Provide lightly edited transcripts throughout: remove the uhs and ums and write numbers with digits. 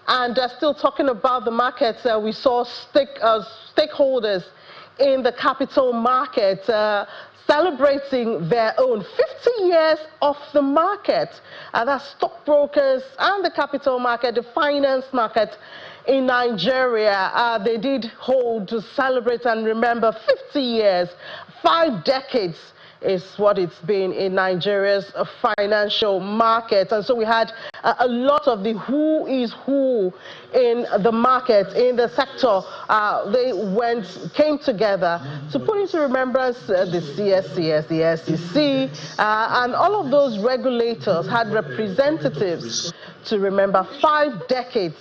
And still talking about the markets, we saw stakeholders in the capital market celebrating their own 50 years of the market. That's stockbrokers and the capital market, the finance market in Nigeria. They did hold to celebrate and remember 50 years, 5 decades is what it's been in Nigeria's financial market. And so we had a lot of the who is who in the market, in the sector. They came together to put into remembrance the CSCS, the SEC, and all of those regulators had representatives to remember 5 decades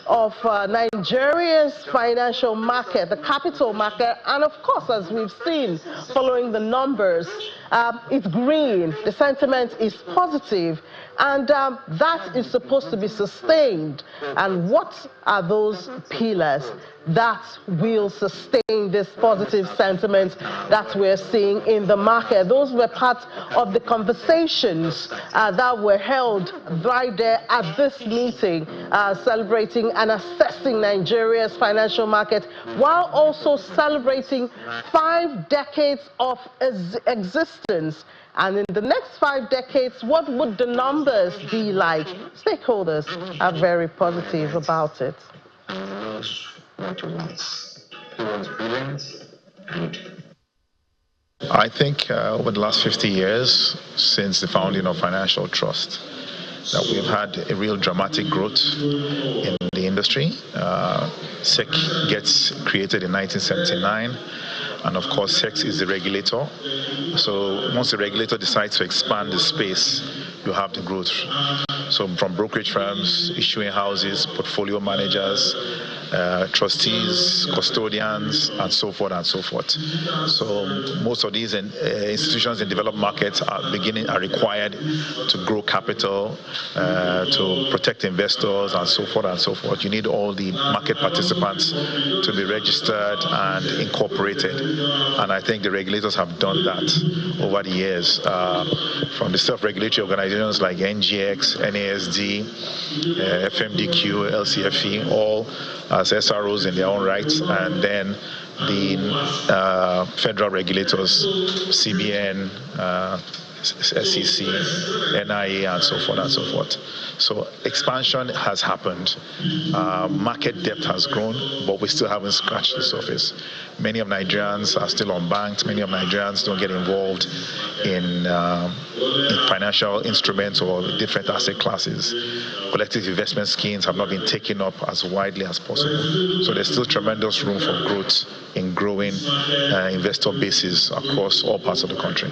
of Nigeria's financial market, the capital market, and of course, as we've seen, following the numbers, it's green, the sentiment is positive, and that is supposed to be sustained. And what are those pillars that will sustain this positive sentiment that we're seeing in the market? Those were part of the conversations that were held right there at this meeting, celebrating and assessing Nigeria's financial market, while also celebrating 5 decades of existence. And in the next 5 decades, what would the numbers be like? Stakeholders are very positive about it. I think over the last 50 years, since the founding of Financial Trust, that we've had a real dramatic growth in the industry. SEC gets created in 1979, and of course SEC is the regulator. So once the regulator decides to expand the space, you have the growth. So from brokerage firms, issuing houses, portfolio managers, trustees, custodians, and so forth and so forth. So most of these institutions in developed markets are required to grow capital, to protect investors, and so forth and so forth. You need all the market participants to be registered and incorporated. And I think the regulators have done that over the years, from the self-regulatory organizations like NGX, NASD, FMDQ, LCFE, all as SROs in their own rights, and then the federal regulators, CBN, SEC, NIA, and so forth and so forth. So expansion has happened. Market depth has grown, but we still haven't scratched the surface. Many of Nigerians are still unbanked. Many of Nigerians don't get involved in financial instruments or different asset classes. Collective investment schemes have not been taken up as widely as possible. So there's still tremendous room for growth in growing investor bases across all parts of the country.